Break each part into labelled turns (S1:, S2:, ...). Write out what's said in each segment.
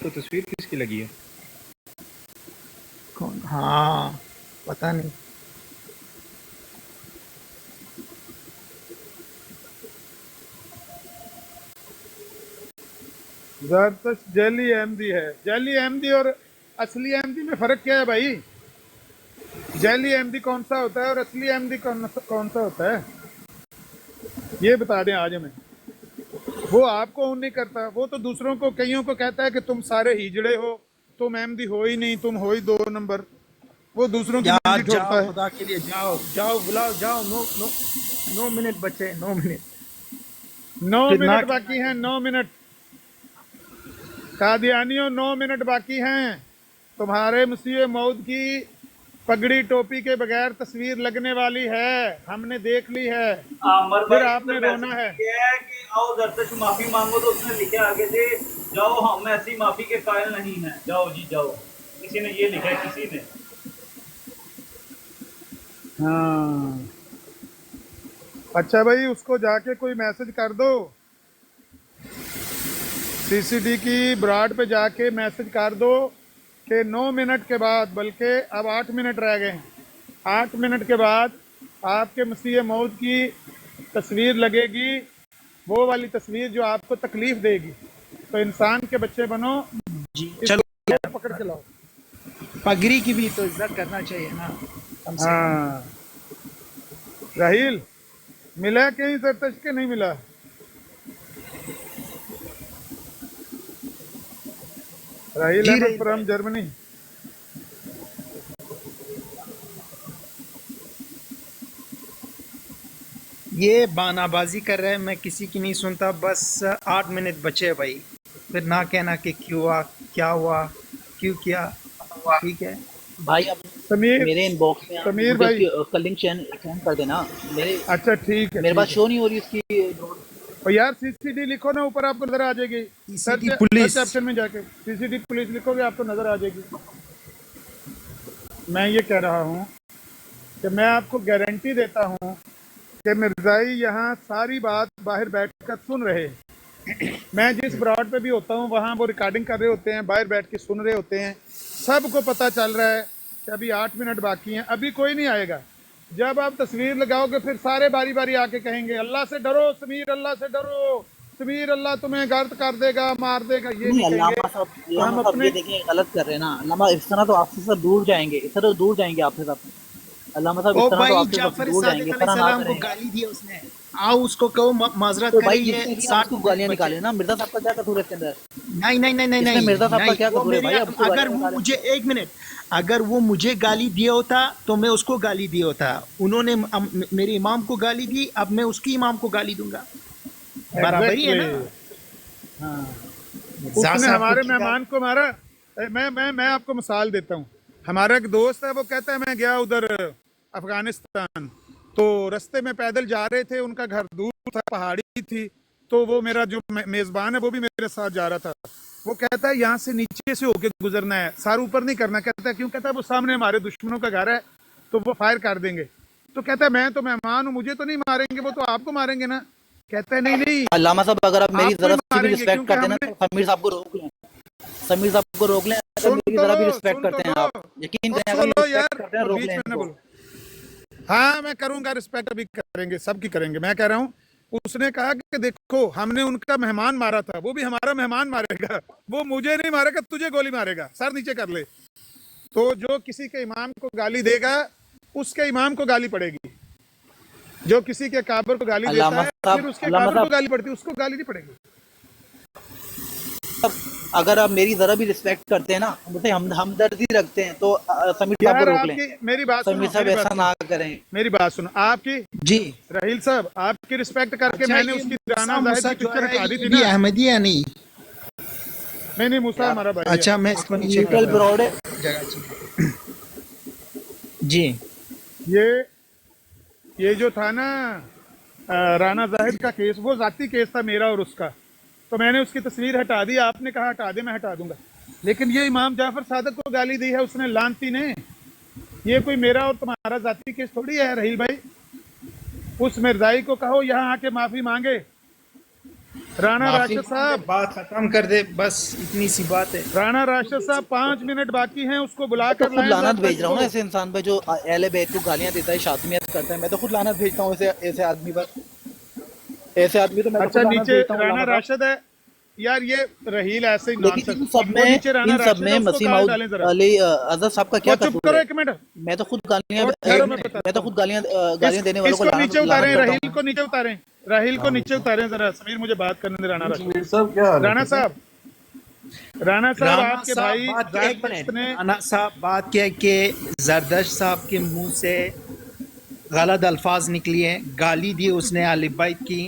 S1: तो तस्वीर किसकी लगी है?
S2: कौन? हाँ, पता नहीं।
S3: जबरदस्त जेली अहमदी है। जेली अहमदी और असली अहमदी में फर्क क्या है भाई? जेली अहमदी कौन सा होता है और असली अहमदी कौन सा होता है? ये बता दें आज हमें। वो आपको ऑन नहीं करता, वो तो दूसरों को, कईयों को कहता है कि तुम सारे हिजड़े हो, तुम अहमदी हो ही नहीं, तुम हो ही 2 नंबर। वो दूसरों की
S2: यार
S3: मंडी
S2: जाओ,
S3: ठोकता है।
S2: खुदा के लिए जाओ, जाओ बुलाओ, जाओ। नो नो, 9 मिनट बचे, 9 मिनट।
S3: नौ
S2: फिर ना
S3: मिनट
S2: कहना
S3: बाकी हैं,
S2: कि
S3: 9 मिनट। कादियानियों, 9 मिनट बाकी हैं। तुम्हारे मसीह मौद की पगड़ी टोपी के बगैर तस्वीर लगने वाली है, हमने देख ली है।
S4: आमर
S3: फिर
S4: भाई ने
S3: आपने रोना
S4: मैसेज
S3: है।
S4: किया है कि आओ जरदश माफी मांगो, तो उसने लिखा आगे से जाओ हम ऐसी माफी के कायल नहीं हैं, जाओ जी जाओ। किसी ने ये लिखा है, किसी ने।
S3: हाँ, अच्छा भाई, उसको जाके कोई मैसेज कर दो। सीसीडी की ब्रॉड पे जाके मैसेज कर दो कि 9 मिनट के बाद, बल्कि अब 8 मिनट रह गए, 8 मिनट के बाद आपके मसीह मौत की तस्वीर लगेगी, वो वाली तस्वीर जो आपको तकलीफ देगी। तो इंसान के बच्चे बनो,
S2: जी चलो,
S3: इसको पकड़ के लाओ।
S2: पगड़ी की भी तो इज्जत करना चाहिए ना, कम से कम।
S3: हाँ, राहिल मिला कहीं सरतश के नहीं मिला? राहिल
S2: जी
S3: अहमद
S2: रही
S3: फ्रॉम
S2: भाई।
S3: जर्मनी।
S2: ये बानाबाजी कर रहे हैं, मैं किसी की नहीं सुनता। बस 8 मिनट बचे भाई। फिर ना कहना कि क्यों हुआ, क्या हुआ, क्यों किया। ठीक है।
S5: भाई अब
S3: समीर,
S5: मेरे इनबॉक्स में आप
S3: समीर
S5: मुझे
S3: भाई।
S5: उसकी उसका लिंक सेंड कर देना। मेरे
S3: अच्छा ठीक है,
S5: मेरे पास
S3: ठीक है।
S5: शो नहीं हो रही उसकी।
S3: और यार सीसीडी लिखो ना, ऊपर आपको नजर आ जाएगी। Search
S2: CCT police.
S3: Search option में जाके सीसीडी पुलिस लिखोगे, आपको नजर आ जाएगी। मैं ये कह रहा हूँ कि मैं आपको गारंटी देता हूँ कि मिर्जाई यहाँ सारी बात बाहर बैठकर सुन रहे हैं। मैं जिस ब्रॉड पे भी होता हूँ वहाँ वो रिकॉर्डिंग कर रहे होते हैं, बाहर बैठ के सुन रहे होते हैं। सबको पता चल रहा है कि अभी 8 मिनट बाकी हैं, अभी कोई नहीं आएगा। जब आप तस्वीर लगाओगे फिर सारे बारी बारी आके कहेंगे अल्लाह से डरो समीर, अल्लाह से डरो समीर, अल्लाह तुम्हें गर्द कर देगा, मार देगा। ये
S5: नहीं,
S3: नहीं कहेंगे कि हम
S5: अल्लामा साहब
S3: अपने।
S5: ये देखिए गलत कर रहे हैं ना। अल्लामा इस तरह तो आपसे सब दूर जाएंगे, इस तरह तो दूर जाएंगे आपसे सब। अल्लामा साहब इस
S2: ओ
S5: तरह तो
S2: भाई,
S5: आपसे सब
S2: जाफर
S5: दूर जाएंगे,
S2: सादिक
S5: इस तरह ना
S2: अलैहिस्सलाम को
S5: करें यार।
S2: गाली दी उसने। आओ उसको कहो माजरत
S5: तो
S2: करे,
S5: भाई
S2: ये
S5: जिसने दिया
S2: 60
S5: उसको
S2: मिनट
S5: गालियां
S2: बचे।
S5: निकाले ना। मिर्जा साहब का क्या कसूर है इसके अंदर?
S2: नहीं नहीं नहीं नहीं
S5: इसमें
S2: नहीं
S5: मिर्जा साहब का
S2: नहीं,
S5: क्या
S2: वो
S5: कसूर है
S2: मेरी,
S5: भाई? अब उसको
S2: अगर
S5: गालियां
S2: वो
S5: निकाले।
S2: मुझे, 1 मिनट, अगर वो मुझे गाली दिया होता तो मैं उसको गाली दिया होता। उन्होंने मेरे इमाम को गाली दी, अब मैं उसकी इमाम को गाली दूंगा। बराबरी है
S3: एग्जैक्टली।
S2: ना।
S3: हाँ,
S2: मिर्जा
S3: उसने
S2: साहब को
S3: हमारे
S2: की गाली।
S3: मेहमान को मारा। मैं आपको मिसाल देता हूँ। हमारा एक दोस्त है, वो कहता है मैं गया उधर अफगानिस्तान, तो रास्ते में पैदल जा रहे थे, उनका घर दूर था, पहाड़ी थी। तो वो मेरा जो मेज़बान है वो भी मेरे साथ जा रहा था। वो कहता है यहाँ से नीचे से होके गुजरना है, सर ऊपर नहीं करना। कहता है क्यों? कहता है वो सामने हमारे दुश्मनों का घर है, तो वो फायर कर देंगे। तो कहता है मैं तो मेहमान हूँ, मुझे तो नहीं मारेंगे, वो तो आपको मारेंगे ना। कहता है नहीं नहीं,
S5: अल्लामा साहब अगर आप मेरी
S3: आपको ही
S5: जरा सी भी
S3: मारेंगे,
S5: रिस्पेक्ट
S3: क्योंकि
S5: करते हैं ना,
S3: हमने।
S5: तो समीर साहब को रोक लें। समीर साहब को रोक लें, अगर
S3: सुन
S5: मेरी
S3: तो
S5: जरा भी
S3: लो,
S5: रिस्पेक्ट
S3: सुन तो
S5: करते हैं
S3: लो,
S5: आप। यकीन
S3: और
S5: करें, अगर ये
S3: सुनो
S5: रिस्पेक्ट
S3: यार,
S5: करते हैं,
S3: और
S5: रोक
S3: बीच
S5: लें
S3: में ना
S5: इनको।
S3: बोलो। हाँ, मैं करूंगा रिस्पेक्ट, अभी करेंगे, सबकी करेंगे। मैं कह रहा हूँ, उसने कहा कि देखो हमने उनका मेहमान मारा था, वो भी हमारा मेहमान मारेगा। वो मुझे नहीं मारेगा, तुझे गोली मारेगा, सर नीचे कर ले। तो जो किसी के इमाम को गाली देगा उसके इमाम को गाली पड़ेगी। जो किसी के काबर को गाली देता है फिर उसके
S5: अल्लामा
S3: काबर को
S5: साहब,
S3: गाली पड़ती है, उसको गाली नहीं पड़ेगी।
S5: अगर आप मेरी जरा भी रिस्पेक्ट करते हैं ना, मुझे हमदर्दी रखते हैं, तो समीर साहब को
S3: यार
S5: रोक लें।
S3: आपकी मेरी बात
S5: समीर
S3: सुनो,
S5: साहब
S3: मेरी बात
S5: ऐसा
S3: सुनो,
S5: ना करें।
S3: मेरी बात सुनो आपकी।
S2: जी।
S3: राहिल साहब, आपकी रिस्पेक्ट करके
S2: अच्छा,
S3: मैंने
S2: ये
S3: उसकी राना
S2: मूसा
S3: जाहिद
S2: मूसा
S3: की
S2: जो
S3: पिक्चर
S2: है,
S3: हटा दी
S2: ये
S3: थी
S2: भी
S3: ना।
S2: अहमदी है नहीं?
S3: नहीं नहीं, मूसा
S5: यार,
S3: हमारा भाई है।
S2: अच्छा, मैं इसको नीचे कर
S5: न्यूट्रल
S2: रहा
S5: ब्रॉड है।
S2: हूँ जगह चाहिए। जी।
S3: ये ये जो था ना राना जाहिद का केस, वो जाती केस था मेरा और उसका। तो मैंने उसकी तस्वीर हटा दी, आपने कहा हटा दे, मैं हटा दूंगा। लेकिन ये इमाम जाफर सादिक को गाली दी है उसने, लानती ने। ये कोई मेरा और तुम्हारा जाती केस थोड़ी है रहील भाई। उस मिर्जाई को कहो यहाँ आके माफी मांगे। राणा
S2: माफी
S3: राशिद
S2: मांग ले,
S3: साहब,
S2: बात खत्म कर दे, बस इतनी सी बात है।
S3: राणा राशिद साहब 5 मिनट बाकी हैं, उसको बुला
S5: मैं तो
S3: कर
S5: खुद
S3: लाएं
S5: लानत
S3: जरा
S5: भेज रहा हूँ ना
S3: को।
S5: ऐसे इंसान पे जो अहले बैत को गालियां देता है, शातिमियत करता है। मैं तो खुद लानत भेजता हूँ ऐसे ऐसे आदमी पर। ऐसे आदमी तो मैं तो
S3: अच्छा,
S5: खुद लानत
S3: नीचे
S5: भेजता हूँ
S3: राणा
S5: अल्लामा साहब।
S3: राशिद है यार, ये रहील ऐसे ही
S5: लेकिन
S3: नॉनसेंस। वो नीचे राणा
S5: इन सब
S3: राशिद है,
S5: में
S3: उसको
S5: मसीह
S3: कॉल
S5: माउद
S3: डालें जरा।
S5: अली आजाद साहब का
S3: वो
S5: क्या
S3: चुप
S5: कसूर
S3: करो
S5: है?
S3: 1 मिनट,
S5: मैं तो खुद गालियां
S3: वो ठहरो, मैं
S5: मैं
S3: बताता
S5: तो
S3: हूँ।
S5: खुद गालियां देने वालों को
S3: इसको
S5: लानत
S3: नीचे
S5: लानत
S3: उतारें,
S5: करता
S3: रहील
S5: हूँ।
S3: को नीचे उतारें, राहील को नीचे उतारें जरा। समीर, मुझे बात करने दे राणा
S1: जी
S3: राशिद।
S1: समीर साहब, क्या हाल है?
S3: राणा
S1: ठीक है।
S3: साहब, राणा साहब,
S2: राणा
S3: आपके
S2: साहब
S3: भाई
S2: बात क्या, एक
S3: ज़रदश्त
S2: मिनट,
S3: ने
S2: राणा साहब बात क्या है कि जरदश्त साहब के मुंह से गलत अल्फाज निकली है, गाली दी उसने अहले बैत की,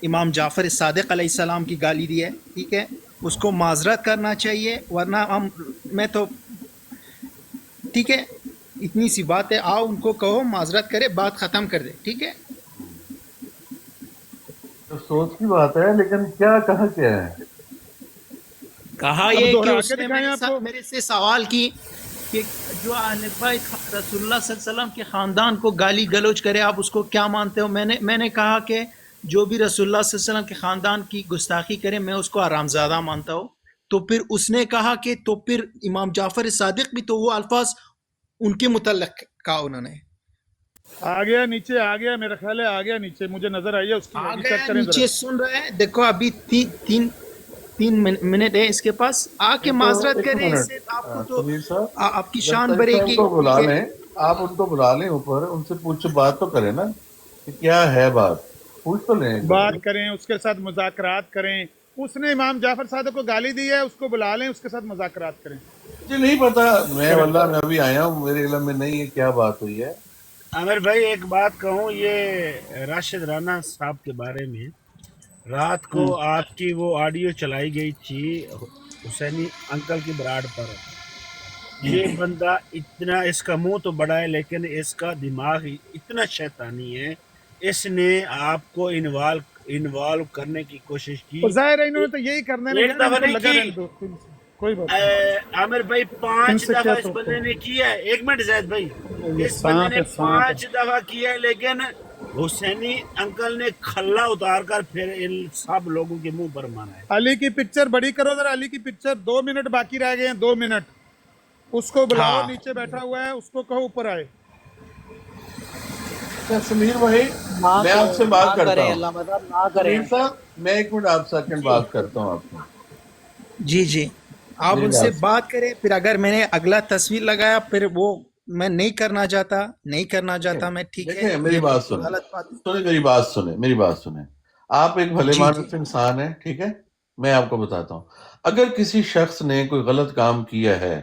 S2: इमाम जाफर सादिक अलैहिस्सलाम की गाली दी है, ठीक है, उसको माजरत करना चाहिए, वरना हम, मैं तो, ठीक है, इतनी सी बात है, आओ उनको कहो माजरत करे, बात खत्म कर दे, ठीक है।
S1: तो सोच की बात है, लेकिन क्या कहा क्या है?
S2: कहा
S3: अब
S2: ये कि
S3: दोहरा के
S2: उसने
S3: दिखाएं आपको।
S2: मेरे से सवाल की कि जो अहले बैत रसूलुल्लाह सल्लल्लाहु अलैहि वसल्लम के खानदान को गाली गलौज करे, आप उसको क्या मानते हो? मैंने कहा कि जो भी रसूलुल्लाह सल्लल्लाहु अलैहि वसल्लम के खानदान की गुस्ताखी करे, मैं उसको हरामजादा मानता हूँ। तो फिर उसने कहा कि तो फिर इमाम जाफर सादिक भी, तो वो अल्फाज उनके मुतल्लिक कहा उन्होंने।
S3: आ गया नीचे, आ गया, मेरा ख्याल है आ गया नीचे, मुझे नजर आई है उसकी
S2: आ
S3: आईडी, चेक
S2: गया
S3: करें जरा।
S2: नीचे, सुन रहे हैं, देखो अभी तीन मिनट है इसके पास, आके
S1: नहीं तो
S2: माजरत
S1: एक
S2: करे,
S1: मिनट,
S2: इससे आपको तो
S1: समीर साहब,
S2: आपकी शान
S1: जब तक
S2: बढ़ेगी,
S1: उनको बुला
S2: ठीक है।
S1: लें, आप उनको बुला लें ऊपर, उनसे पूछ बात तो करें ना कि क्या है बात। पूछ तो लें एक
S3: बात
S1: दफा।
S3: करें, उसके साथ मुज़ाकरात करें। उसने इमाम जाफर सादिक को गाली दी है, उसको बुला लें, उसके साथ मुज़ाकरात करें।
S1: मुझे नहीं पता, मैं
S3: करें।
S1: वल्लाह मैं अभी आया हूँ, मेरे इल्म में नहीं है क्या बात हुई है।
S6: आमिर भाई एक बात कहूँ, ये राशिद राणा साहब के बारे में रात को आपकी वो ऑडियो चलाई गई थी हुसैनी अंकल की बराड पर। ये बंदा इतना, इसका मुंह तो बड़ा है लेकिन इसका दिमाग ही इतना शैतानी है। इसने आपको इन्वॉल्व करने की कोशिश की।
S3: और जाहिर है इन्होंने तो यही करना है
S6: एक
S3: यार,
S6: दफा
S3: इनको
S6: नहीं
S3: लगा
S6: की,
S3: रहने दो, कोई बात नहीं।
S6: आमिर भाई 5
S3: इनसे
S6: दफा
S3: क्या
S6: इस
S3: तो
S6: बंदे ने किया है। 1 मिनट जैद भाई,
S3: ये
S6: इस बंदे
S3: सांप
S6: ने
S3: है, सांप
S6: 5
S3: है।
S6: दफा किया है, लेकिन हुसैनी अंकल ने खल्ला उतार कर फिर इन सब लोगों के मुंह पर मारा है।
S3: अली की पिक्चर बड़ी करो जरा, अली की पिक्चर। 2 मिनट बाकी रह गए हैं, 2 मिनट। उसको बुलाओ,
S2: हाँ,
S3: नीचे बैठा हुआ है, उसको कहो ऊपर आए।
S1: अच्छा समीर भाई,
S5: ना
S1: मैं आपसे बात
S5: ना
S1: करता
S5: करें
S1: हूँ।
S5: अल्लामा साहब, ना
S1: समीर
S5: करें।
S1: साहब, मैं 1 मिनट आप सेकंड बात करता हूँ आपसे।
S2: जी जी, आप
S1: मेरी
S2: उनसे
S1: बात
S2: बात करें, फिर अगर मैंने अगला तस्वीर लगाया, फिर वो मैं नहीं करना चाहता, नहीं करना चाहता मैं, ठीक है,
S1: देखें, मेरी
S2: ये
S1: बात सुने,
S2: गलत बात है।
S1: सुने मेरी बात सुने, मेरी बात सुने। आप एक भले
S2: जी जी
S1: मानस इंसान हैं, ठीक है। मैं आपको बताता हूँ, अगर किसी शख्स ने कोई गलत काम किया है,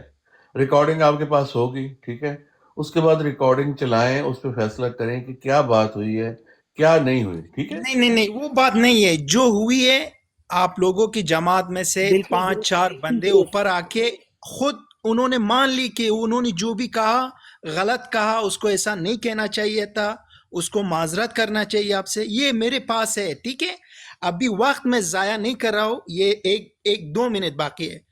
S1: रिकॉर्डिंग आपके पास होगी, ठीक है। उसके बाद रिकॉर्डिंग चलाएं, उस पर फैसला करें कि क्या बात हुई है, क्या नहीं हुई, ठीक है।
S2: नहीं नहीं नहीं, वो बात नहीं है जो हुई है। आप लोगों की जमात में से
S5: बिल्कुल
S2: 5-4
S5: बिल्कुल
S2: बंदे
S5: दुरुस्त।
S2: ऊपर आके खुद उन्होंने मान ली कि उन्होंने जो भी कहा गलत कहा, उसको ऐसा नहीं कहना चाहिए था, उसको माजरत करना चाहिए आपसे, ये मेरे पास है, ठीक है। अभी वक्त मैं जाया नहीं कर रहा हूँ, ये एक 2 मिनट बाकी है,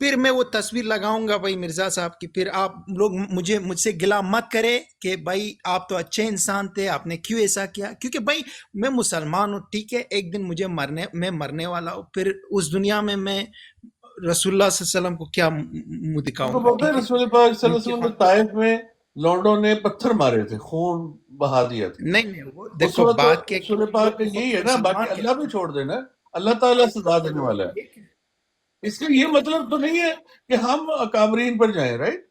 S2: फिर मैं वो तस्वीर लगाऊंगा भाई मिर्जा साहब की, फिर आप लोग मुझसे गिला मत करे कि भाई आप तो अच्छे इंसान थे, आपने क्यों ऐसा किया, क्योंकि भाई मैं मुसलमान हूँ, ठीक है, एक दिन मैं मरने वाला हूँ, फिर उस दुनिया में मैं रसूलुल्लाह सल्लल्लाहु अलैहि वसल्लम को क्या मुंह
S1: तो
S2: दिखाऊंगा,
S1: बोलते हैं
S2: ठीक है।
S1: रसूल पाक सल्लल्लाहु अलैहि
S2: उनके
S1: वसल्लम ने
S2: बाद
S1: ताइफ में लौंडों ने पत्थर मारे थे, खून बहा दिया था।
S2: नहीं नहीं, वो
S1: उस
S2: देखो
S1: वक्त
S2: बात क्या कि
S1: रसूल
S2: वो
S1: पाक
S2: लोग
S1: का
S2: खुद
S1: यही है ना, बाकी
S2: मुसलमान
S1: अल्लाह
S2: कहते
S1: भी
S2: हैं,
S1: छोड़ देना, अल्लाह ताला सजा देने वाला है।
S2: ठीक है।
S1: इसका ये मतलब तो नहीं है कि हम अकाबरीन पर जाएं, राइट।